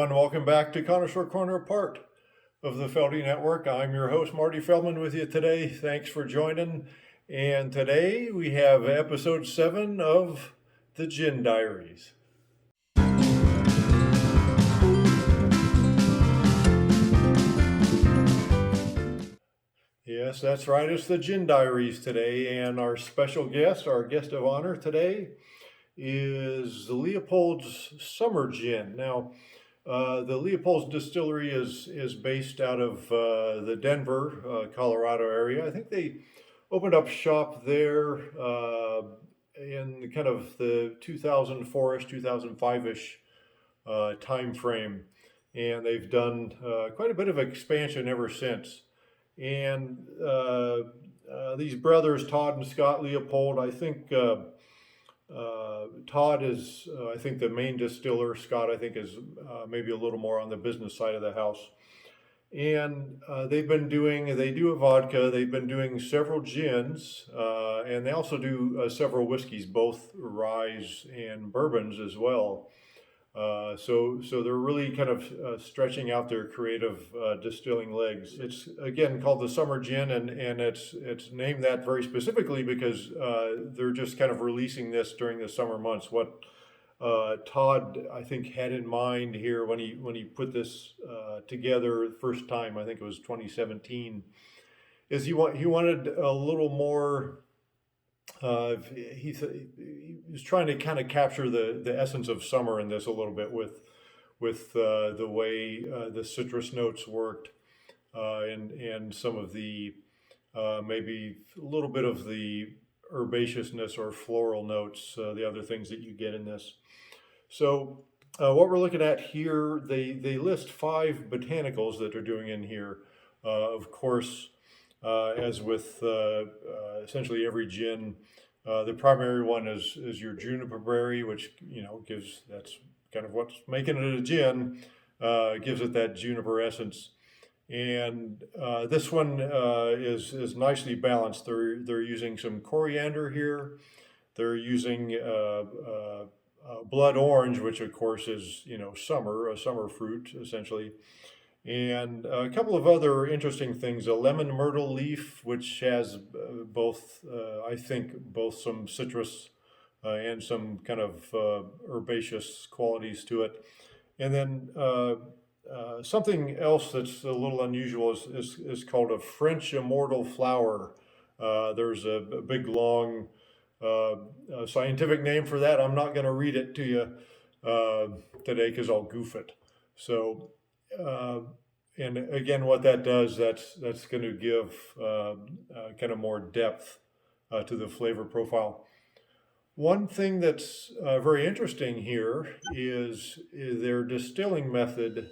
everyone. Welcome back to Connoisseur Corner, part of the Feldy Network. I'm your host, Marty Feldman, with you today. Thanks for joining. And today we have episode 7 of the Gin Diaries. Yes, that's right. It's the Gin Diaries today. And our special guest, our guest of honor today, is Leopold's Summer Gin. Now, the Leopold's distillery is based out of the Denver, Colorado area. I think they opened up shop there in kind of the 2004-ish, 2005-ish time frame. And they've done quite a bit of expansion ever since. And these brothers, Todd and Scott Leopold, I think Todd is, I think, the main distiller. Scott, I think, is maybe a little more on the business side of the house. And they do a vodka, they've been doing several gins, and they also do several whiskeys, both ryes and bourbons as well. So they're really kind of stretching out their creative distilling legs. It's again called the Summer Gin, and it's named that very specifically because they're just kind of releasing this during the summer months. What Todd, I think, had in mind here when he put this together the first time, I think it was 2017, is he wanted a little more. He was trying to kind of capture the essence of summer in this a little bit with the way the citrus notes worked, and some of the maybe a little bit of the herbaceousness or floral notes, the other things that you get in this. So what we're looking at here, they list 5 botanicals that they're doing in here. Of course, as with essentially every gin, the primary one is your juniper berry, which that's kind of what's making it a gin, gives it that juniper essence. And this one is nicely balanced. They're using some coriander here. They're using blood orange, which of course is a summer fruit essentially. And a couple of other interesting things: a lemon myrtle leaf, which has both some citrus and some kind of herbaceous qualities to it. And then something else that's a little unusual is called a French immortal flower. There's a big long scientific name for that. I'm not going to read it to you today because I'll goof it. So. And again, what that does, that's going to give kind of more depth to the flavor profile. One thing that's very interesting here is their distilling method.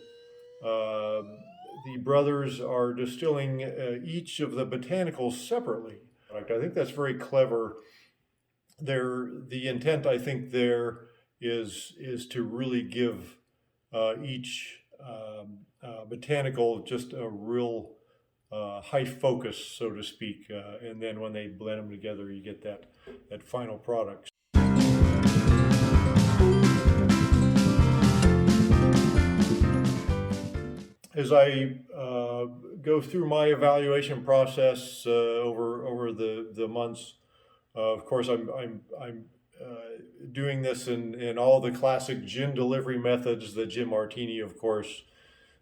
The brothers are distilling each of the botanicals separately. I think that's very clever. The intent, I think, there is to really give each botanical just a real high focus, so to speak, and then when they blend them together, you get that final product. As I go through my evaluation process over the months, of course, I'm doing this in all the classic gin delivery methods. The gin martini, of course,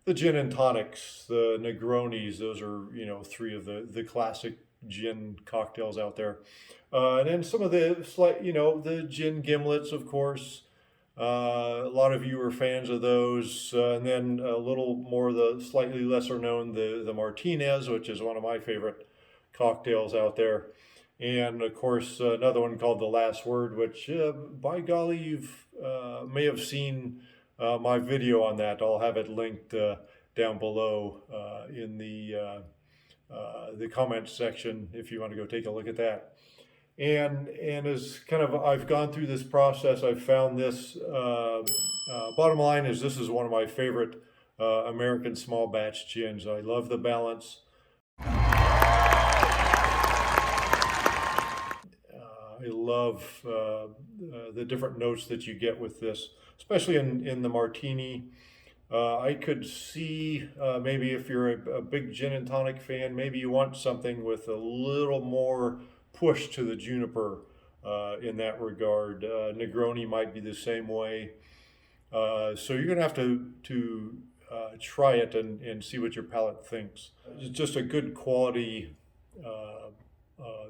the gin and tonics, the Negronis. Those are 3 of the classic gin cocktails out there. And then some of the the gin gimlets, of course. A lot of you are fans of those. And then a little more the slightly lesser known, the Martinez, which is one of my favorite cocktails out there. And of course, another one called The Last Word, which, by golly, you've may have seen my video on that. I'll have it linked down below in the comments section if you want to go take a look at that. And as kind of I've gone through this process, I've found this. Bottom line is, this is one of my favorite American small batch gins. I love the balance. I love the different notes that you get with this, especially in the martini. I could see maybe if you're a big gin and tonic fan, maybe you want something with a little more push to the juniper in that regard. Negroni might be the same way. So you're gonna have to try it and see what your palate thinks. It's just a good quality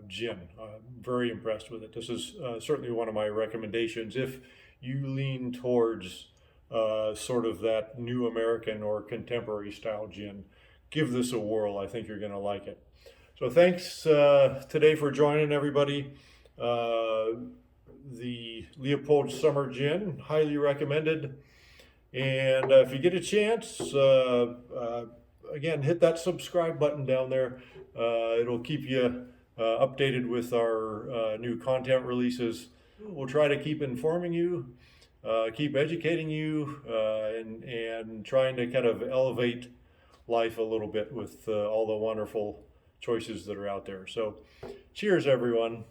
gin. I'm very impressed with it. This is certainly one of my recommendations if you lean towards sort of that new American or contemporary style gin. Give this a whirl. I think you're gonna like it. So thanks today for joining everybody. The Leopold Summer Gin, highly recommended. And if you get a chance, again, hit that subscribe button down there. It'll keep you updated with our new content releases. We'll try to keep informing you, keep educating you, and trying to kind of elevate life a little bit with all the wonderful choices that are out there. So cheers, everyone.